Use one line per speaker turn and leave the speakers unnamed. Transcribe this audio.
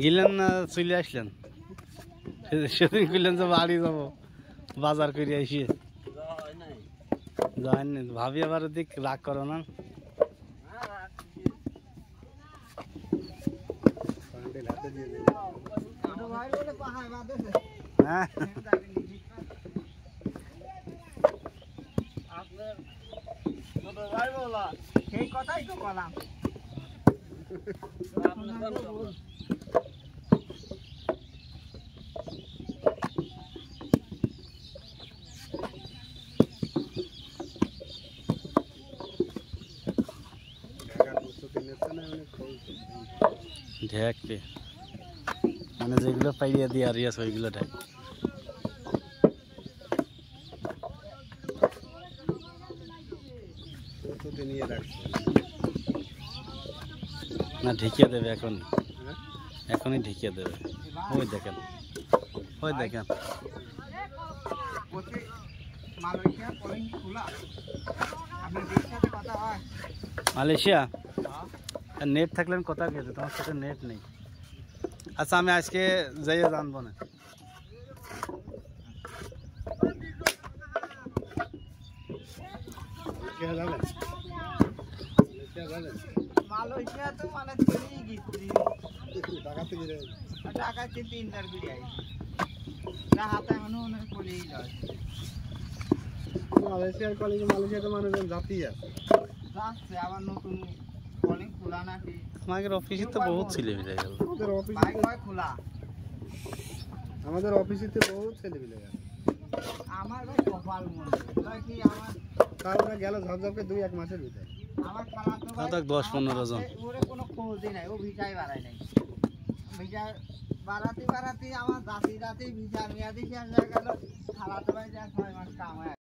গেলেন না চলে আসলেন? সেদিন গেলেন যে বাড়ি যাবো বাজার করে আসি, যায়নি। ভাবি আবার দিক রাগ করো না। হ্যাঁ
সেই কথাই তো বললাম।
ঢেক পে মানে যেগুলো পাইয়া দিয়ে আর ইয়াস ওইগুলো ঢেক। না ঢেকিয়ে দেবে এখনই, এখনই ঢেকিয়ে দেবে। ওই দেখেন, ওই দেখেন। মালয়েশিয়া নেট থাকলে কথা গেছে, তোমার সাথে নেট নেই। আচ্ছা আমি আজকে যাইয়ে জানবো না।
মালয়েশিয়া তো মানে চলেই গেছি, টাকা 3টার বিড়ি আইছি না হাতে এখনো অনেক কলেই যায়।
মালয়েশিয়ার কলেজে মালয়েশিয়াতে মানুষজন জাতি আছে,
যাচ্ছে আবার নতুন কলিং খোলা নাকি।
আমাদের অফিসে তো বহুত ছেলে মিলে গেল।
খোলা
আমাদের অফিসে তো বহুত ছেলে মিলে গেল।
আমার ভাই কপাল মনে কি আমার
তারপরে গেল ঝপঝপকে 2-1 মাসের ভিতরে।
আমার খালা তো ভাই
10-15 জন।
ওরে কোনো খোঁজই নাই, ও ভিসাই বাড়ায় নাই। ভিসা বাড়াতে আমার জাতি ভিসা মেয়াদি শেষ হয়ে গেল। খালা তো ভাই 6 মাস কাম হয়।